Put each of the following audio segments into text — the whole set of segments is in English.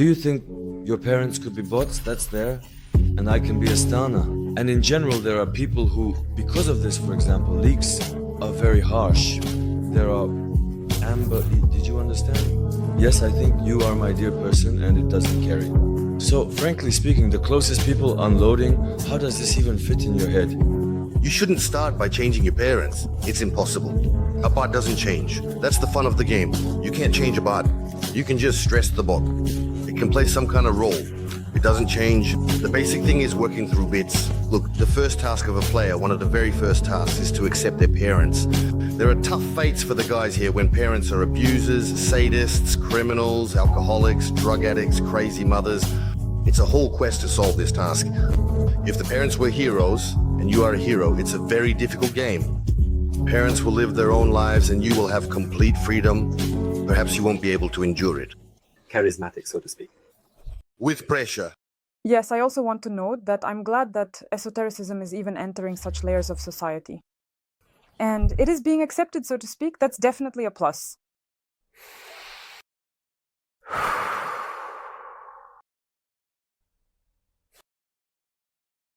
Do you think your parents could be bots? That's there. And I can be a Stana. And in general, there are people who, because of this, for example, leaks are very harsh. There are amber... Did you understand? Yes, I think you are my dear person and it doesn't carry. So, frankly speaking, the closest people unloading, how does this even fit in your head? You shouldn't start by changing your parents. It's impossible. A bot doesn't change. That's the fun of the game. You can't change a bot. You can just stress the bot. It can play some kind of role. It doesn't change. The basic thing is working through bits. Look, the first task of a player, one of the very first tasks, is to accept their parents. There are tough fates for the guys here when parents are abusers, sadists, criminals, alcoholics, drug addicts, crazy mothers. It's a whole quest to solve this task. If the parents were heroes, and you are a hero, it's a very difficult game. Parents will live their own lives and you will have complete freedom. Perhaps you won't be able to endure it. Charismatic, so to speak. With pressure. Yes, I also want to note that I'm glad that esotericism is even entering such layers of society. And it is being accepted, so to speak. That's definitely a plus.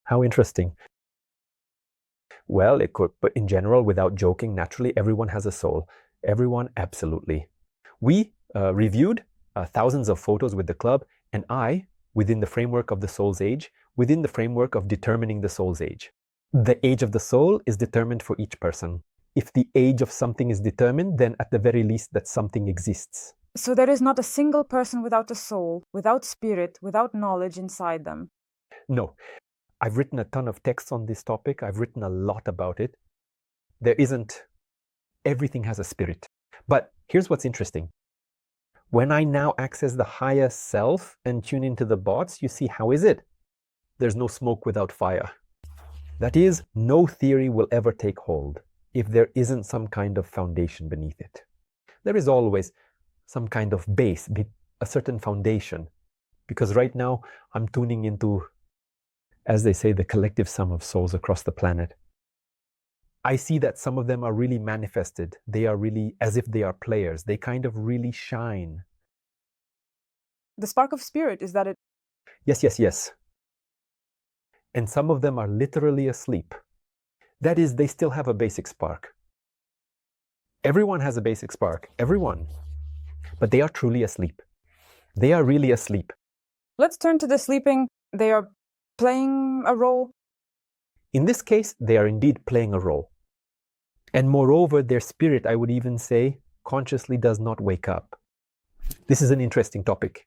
How interesting. Well, it could, but in general, without joking, naturally, everyone has a soul. Everyone, absolutely. We reviewed thousands of photos with the club, and I, within the framework of the soul's age, within the framework of determining the soul's age. The age of the soul is determined for each person. If the age of something is determined, then at the very least that something exists. So there is not a single person without a soul, without spirit, without knowledge inside them. No. I've written a ton of texts on this topic. I've written a lot about it. There isn't... Everything has a spirit. But here's what's interesting. When I now access the higher self and tune into the bots, you see, how is it? There's no smoke without fire. That is, no theory will ever take hold if there isn't some kind of foundation beneath it. There is always some kind of base, a certain foundation. Because right now, I'm tuning into, as they say, the collective sum of souls across the planet. I see that some of them are really manifested. They are really as if they are players. They kind of really shine. The spark of spirit, is that it? Yes, yes, yes. And some of them are literally asleep. That is, they still have a basic spark. Everyone has a basic spark. Everyone. But they are truly asleep. They are really asleep. Let's turn to the sleeping. They are playing a role. In this case, they are indeed playing a role. And moreover, their spirit, I would even say, consciously does not wake up. This is an interesting topic,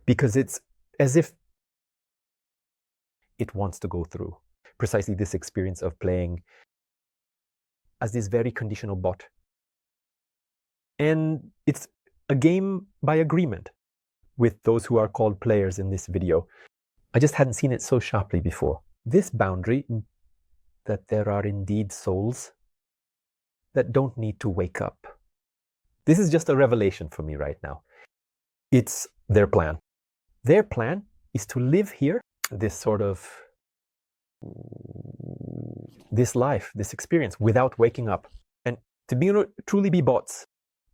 because it's as if it wants to go through precisely this experience of playing as this very conditional bot. And it's a game by agreement with those who are called players in this video. I just hadn't seen it so sharply before. This boundary, that there are indeed souls that don't need to wake up. This is just a revelation for me right now. It's their plan. Their plan is to live here, this sort of, this life, this experience, without waking up. And to truly be bots.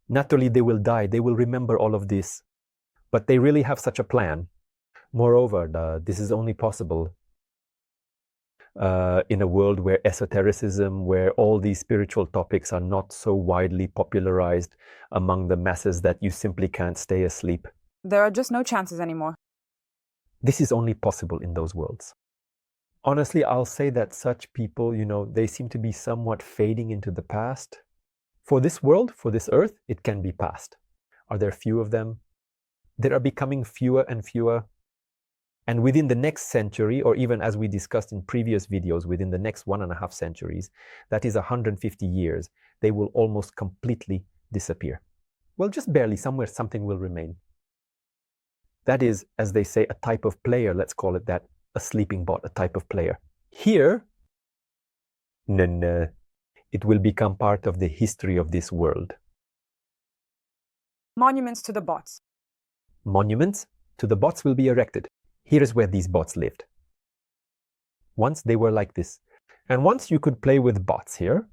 Naturally, they will die. They will remember all of this. But they really have such a plan. Moreover, this is only possible in a world where esotericism, where all these spiritual topics are not so widely popularized among the masses that you simply can't stay asleep. There are just no chances anymore. This is only possible in those worlds. Honestly, I'll say that such people, they seem to be somewhat fading into the past. For this world, for this earth, it can be past. Are there few of them? There are becoming fewer and fewer. And within the next century, or even as we discussed in previous videos, within the next 1.5 centuries, that is 150 years, they will almost completely disappear. Well, just barely, somewhere something will remain. That is, as they say, a type of player, let's call it that, a sleeping bot, a type of player. Here, no, it will become part of the history of this world. Monuments to the bots. Monuments to the bots will be erected. Here is where these bots lived. Once they were like this. And once you could play with bots here.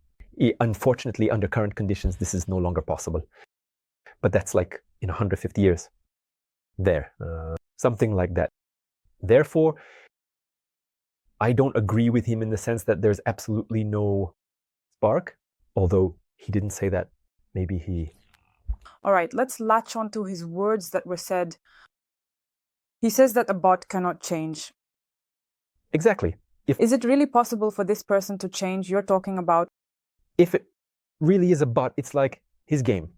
Unfortunately, under current conditions, this is no longer possible. But that's like in 150 years. there, something like that. Therefore, I don't agree with him in the sense that there's absolutely no spark, although he didn't say that. Maybe he... All right, let's latch onto his words that were said. He says that a bot cannot change. Exactly. Is it really possible for this person to change? You're talking about... If it really is a bot, it's like his game.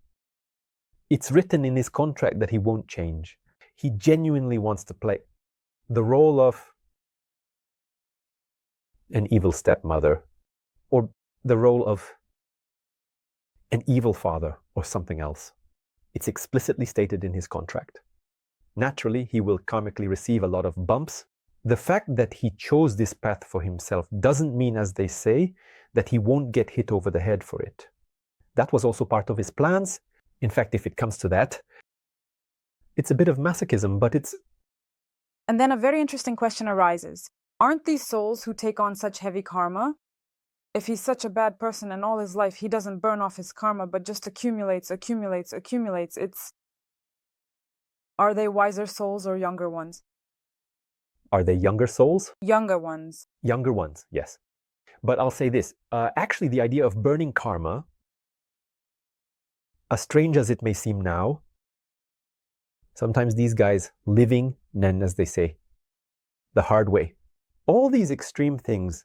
It's written in his contract that he won't change. He genuinely wants to play the role of an evil stepmother, or the role of an evil father, or something else. It's explicitly stated in his contract. Naturally, he will karmically receive a lot of bumps. The fact that he chose this path for himself doesn't mean, as they say, that he won't get hit over the head for it. That was also part of his plans. In fact, if it comes to that, it's a bit of masochism, but it's... And then a very interesting question arises. Aren't these souls who take on such heavy karma, if he's such a bad person and all his life he doesn't burn off his karma but just accumulates, it's... Are they wiser souls or younger ones? Are they younger souls? Younger ones. Younger ones, yes. But I'll say this. Actually, the idea of burning karma, as strange as it may seem now, sometimes these guys living, then, as they say, the hard way. All these extreme things,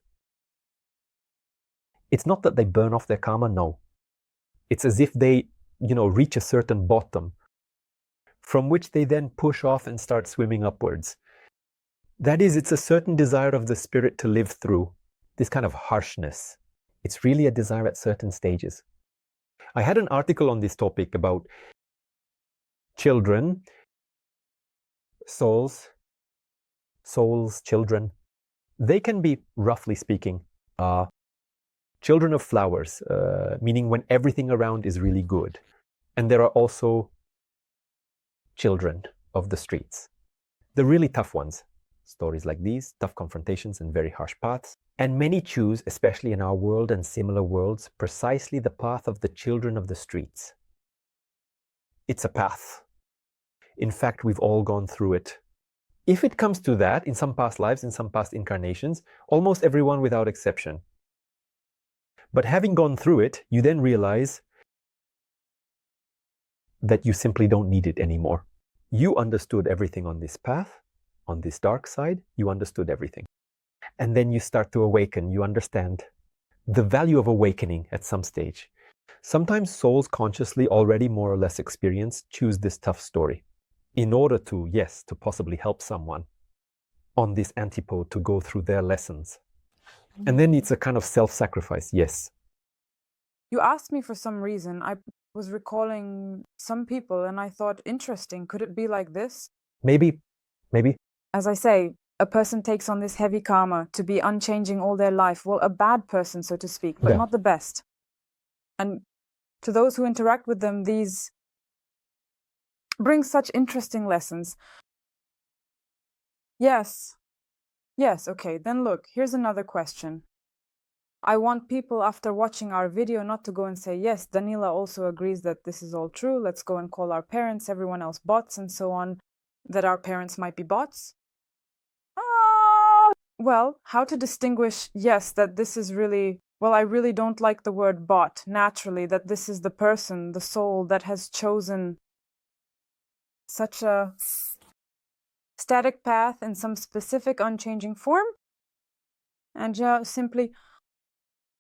it's not that they burn off their karma, no. It's as if they, reach a certain bottom, from which they then push off and start swimming upwards. That is, it's a certain desire of the spirit to live through this kind of harshness. It's really a desire at certain stages. I had an article on this topic about children, souls, children. They can be, roughly speaking, children of flowers, meaning when everything around is really good. And there are also children of the streets, the really tough ones. Stories like these, tough confrontations and very harsh paths. And many choose, especially in our world and similar worlds, precisely the path of the children of the streets. It's a path. In fact, we've all gone through it. If it comes to that, in some past lives, in some past incarnations, almost everyone without exception. But having gone through it, you then realize that you simply don't need it anymore. You understood everything on this path, on this dark side, you understood everything. And then you start to awaken, you understand the value of awakening at some stage. Sometimes souls consciously, already more or less experienced, choose this tough story in order to, yes, to possibly help someone on this antipode to go through their lessons. And then it's a kind of self-sacrifice, yes. You asked me for some reason. I was recalling some people and I thought, interesting, could it be like this? Maybe. As I say, a person takes on this heavy karma to be unchanging all their life. Well, a bad person, so to speak, but not the best. And to those who interact with them, these bring such interesting lessons. Yes, okay, then look, here's another question. I want people, after watching our video, not to go and say, yes, Danila also agrees that this is all true, let's go and call our parents, everyone else bots, and so on, that our parents might be bots. Well, how to distinguish, yes, that this is really, well, I really don't like the word bot, naturally, that this is the person, the soul that has chosen such a static path in some specific unchanging form. And simply,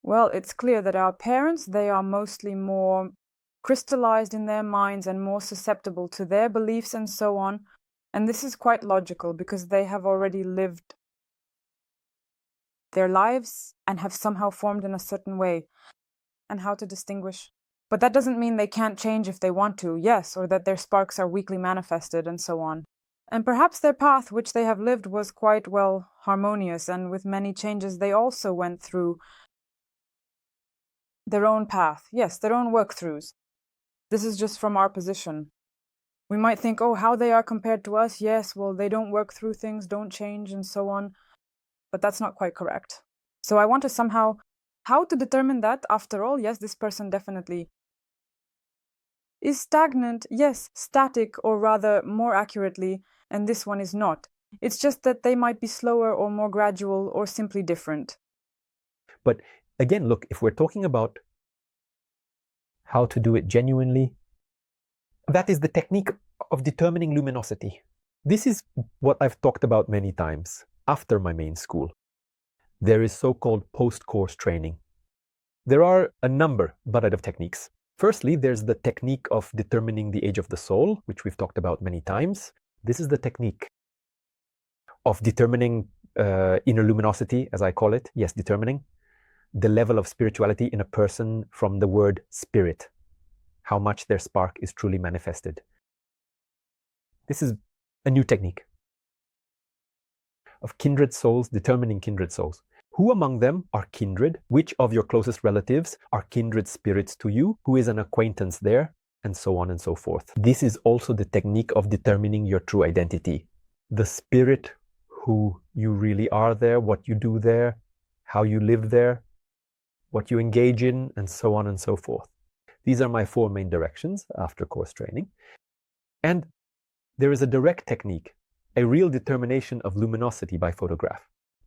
well, it's clear that our parents, they are mostly more crystallized in their minds and more susceptible to their beliefs and so on. And this is quite logical because they have already lived their lives and have somehow formed in a certain way. And how to distinguish. But that doesn't mean they can't change if they want to, yes, or that their sparks are weakly manifested and so on. And perhaps their path, which they have lived, was quite, well, harmonious, and with many changes they also went through their own path, yes, their own work-throughs. This is just from our position. We might think, oh, how they are compared to us, yes, well, they don't work through things, don't change, and so on. But that's not quite correct. So I want to somehow, how to determine that, after all, yes, this person definitely is stagnant, yes, static, or rather, more accurately, and this one is not. It's just that they might be slower or more gradual or simply different. But again, look, if we're talking about how to do it genuinely, that is the technique of determining luminosity. This is what I've talked about many times after my main school. There is so-called post-course training. There are a number of techniques. Firstly, there's the technique of determining the age of the soul, which we've talked about many times. This is the technique of determining inner luminosity, as I call it. Yes, determining the level of spirituality in a person from the word spirit, how much their spark is truly manifested. This is a new technique of kindred souls, determining kindred souls. Who among them are kindred? Which of your closest relatives are kindred spirits to you? Who is an acquaintance there? And so on and so forth. This is also the technique of determining your true identity. The spirit, who you really are there, what you do there, how you live there, what you engage in, and so on and so forth. These are my 4 main directions after course training. And there is a direct technique, a real determination of luminosity by photograph.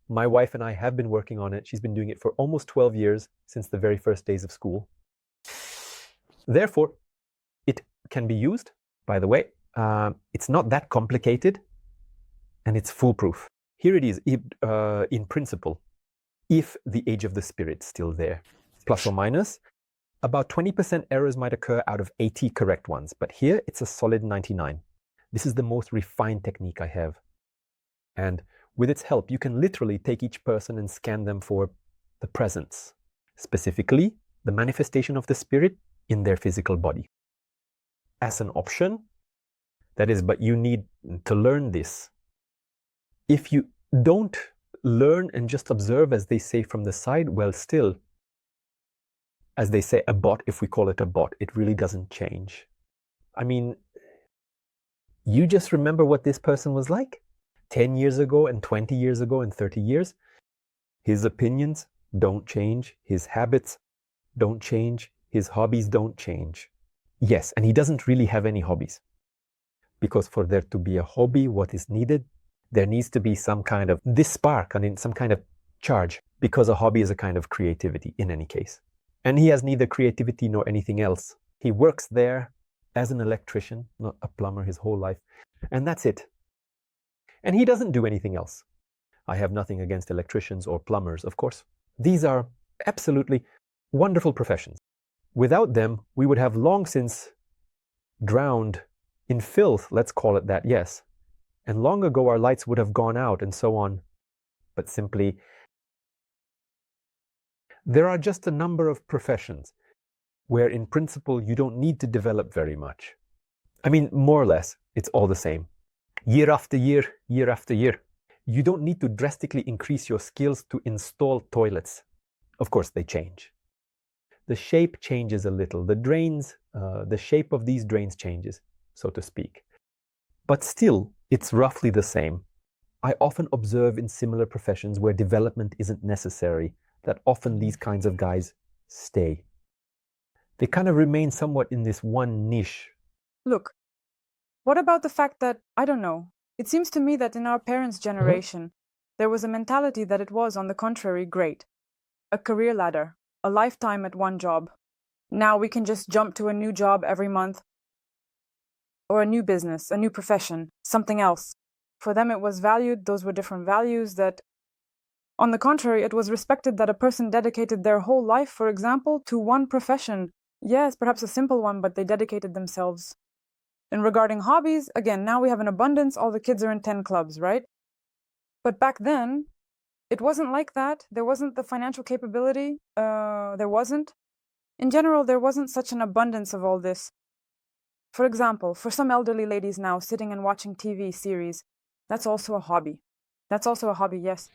My wife and I have been working on it. She's been doing it for almost 12 years, since the very first days of school. Therefore, it can be used, by the way. It's not that complicated, and it's foolproof. Here it is, in principle, if the age of the spirit's still there. Plus or minus, about 20% errors might occur out of 80 correct ones, but here it's a solid 99. This is the most refined technique I have. And with its help, you can literally take each person and scan them for the presence, specifically the manifestation of the spirit in their physical body. As an option, that is, but you need to learn this. If you don't learn and just observe, as they say, from the side, well, still, as they say, a bot, if we call it a bot, it really doesn't change. I mean, you just remember what this person was like 10 years ago and 20 years ago and 30 years. His opinions don't change. His habits don't change. His hobbies don't change. Yes, and he doesn't really have any hobbies. Because for there to be a hobby, what is needed? There needs to be some kind of this spark, some kind of charge, because a hobby is a kind of creativity in any case. And he has neither creativity nor anything else. He works there as an electrician, not a plumber, his whole life. And that's it. And he doesn't do anything else. I have nothing against electricians or plumbers, of course. These are absolutely wonderful professions. Without them, we would have long since drowned in filth, let's call it that, yes. And long ago our lights would have gone out and so on. But simply, there are just a number of professions where in principle you don't need to develop very much. I mean, more or less, it's all the same. Year after year, year after year. You don't need to drastically increase your skills to install toilets. Of course, they change. The shape changes a little. The drains, the shape of these drains changes, so to speak. But still, it's roughly the same. I often observe in similar professions where development isn't necessary, that often these kinds of guys stay. They kind of remain somewhat in this one niche. Look, what about the fact that, I don't know, it seems to me that in our parents' generation, there was a mentality that it was, on the contrary, great. A career ladder, a lifetime at one job. Now we can just jump to a new job every month, or a new business, a new profession, something else. For them it was valued, those were different values that, on the contrary, it was respected that a person dedicated their whole life, for example, to one profession. Yes, perhaps a simple one, but they dedicated themselves. And regarding hobbies, again, now we have an abundance, all the kids are in 10 clubs, right? But back then, it wasn't like that. There wasn't the financial capability. There wasn't. In general, there wasn't such an abundance of all this. For example, for some elderly ladies now, sitting and watching TV series, that's also a hobby. That's also a hobby, yes.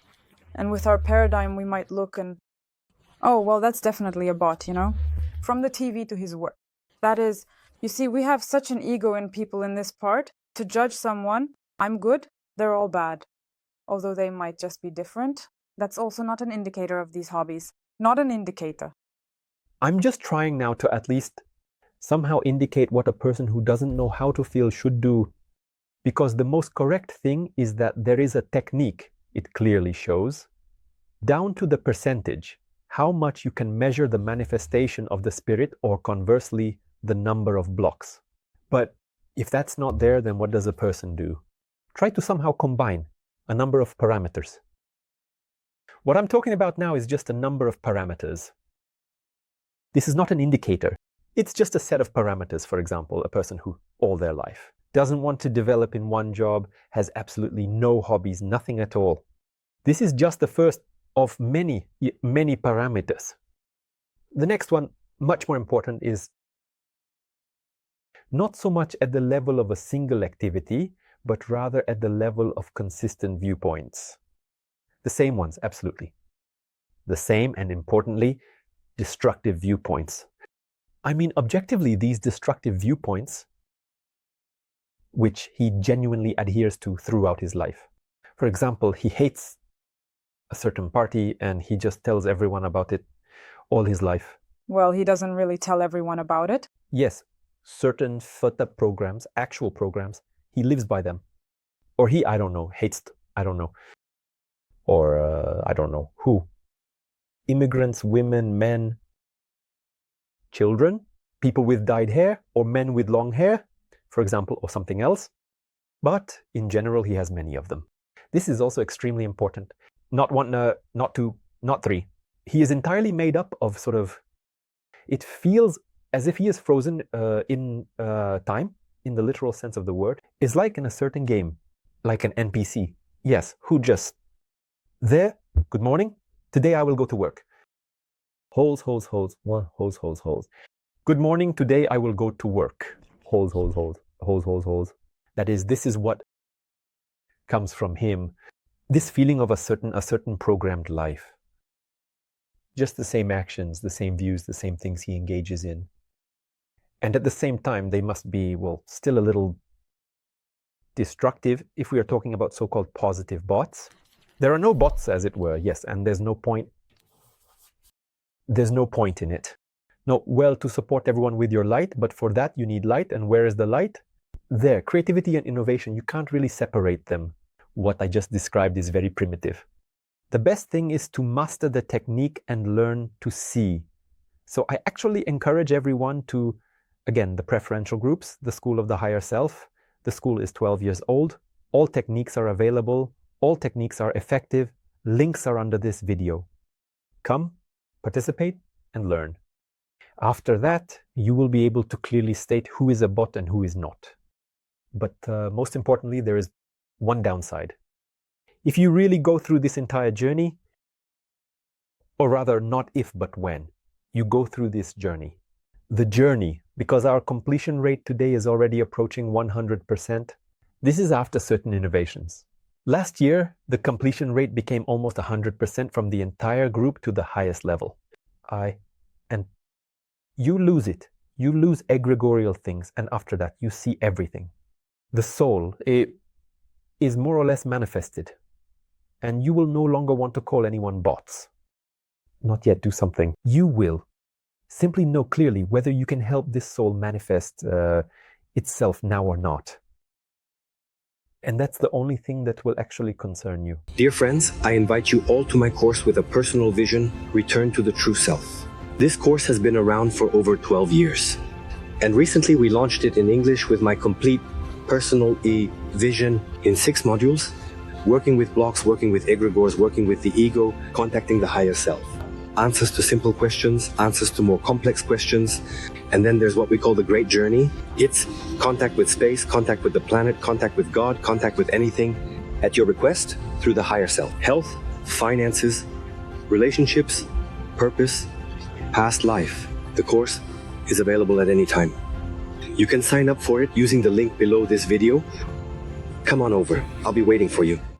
And with our paradigm, we might look and, oh, well, that's definitely a bot, you know? From the TV to his work. That is, you see, we have such an ego in people in this part to judge someone, I'm good, they're all bad. Although they might just be different, that's also not an indicator of these hobbies. Not an indicator. I'm just trying now to at least somehow indicate what a person who doesn't know how to feel should do. Because the most correct thing is that there is a technique, it clearly shows, down to the percentage, how much you can measure the manifestation of the spirit, or conversely, the number of blocks. But if that's not there, then what does a person do? Try to somehow combine a number of parameters. What I'm talking about now is just a number of parameters. This is not an indicator. It's just a set of parameters. For example, a person who all their life doesn't want to develop in one job, has absolutely no hobbies, nothing at all. This is just the first of many, many parameters. The next one, much more important, is not so much at the level of a single activity, but rather at the level of consistent viewpoints. The same ones, absolutely. The same, and importantly, destructive viewpoints. I mean, objectively, these destructive viewpoints, which he genuinely adheres to throughout his life. For example, he hates a certain party and he just tells everyone about it all his life. Well, he doesn't really tell everyone about it. Yes, certain FTA programs, actual programs, he lives by them. Or he, I don't know, hates, I don't know. Or I don't know who. Immigrants, women, men, children, people with dyed hair, or men with long hair, for example, or something else. But in general, he has many of them. This is also extremely important. Not one, not two, not three. He is entirely made up of sort of, it feels as if he is frozen in time, in the literal sense of the word. It's like in a certain game, like an NPC. Yes, who just, there, good morning, today I will go to work. Holes, holes, holes, one, holes, holes, holes. Good morning, today I will go to work. Holes, holes, holes, holes, holes, holes. That is, this is what comes from him. This feeling of a certain programmed life. Just the same actions, the same views, the same things he engages in. And at the same time, they must be, well, still a little destructive if we are talking about so-called positive bots. There are no bots, as it were, yes, and there's no point in it. No, well, to support everyone with your light, but for that you need light, and where is the light? There, creativity and innovation, you can't really separate them. What I just described is very primitive. The best thing is to master the technique and learn to see. So I actually encourage everyone to, again, the preferential groups, the School of the Higher Self. The school is 12 years old. All techniques are available. All techniques are effective. Links are under this video. Come, participate, and learn. After that, you will be able to clearly state who is a bot and who is not. But most importantly, there is one downside. If you really go through this entire journey, or rather not if but when, you go through this journey. The journey, because our completion rate today is already approaching 100%, this is after certain innovations. Last year, the completion rate became almost 100% from the entire group to the highest level. And you lose it. You lose egregorial things, and after that, you see everything. The soul is more or less manifested, and you will no longer want to call anyone bots. Not yet, do something. You will simply know clearly whether you can help this soul manifest itself now or not. And that's the only thing that will actually concern you. Dear friends, I invite you all to my course with a personal vision, Return to the True Self. This course has been around for over 12 years. And recently we launched it in English with my complete personal vision in 6 modules, working with blocks, working with egregores, working with the ego, contacting the higher self. Answers to simple questions, answers to more complex questions, and then there's what we call the Great Journey. It's contact with space, contact with the planet, contact with God, contact with anything at your request through the higher self. Health, finances, relationships, purpose, past life. The course is available at any time. You can sign up for it using the link below this video. Come on over, I'll be waiting for you.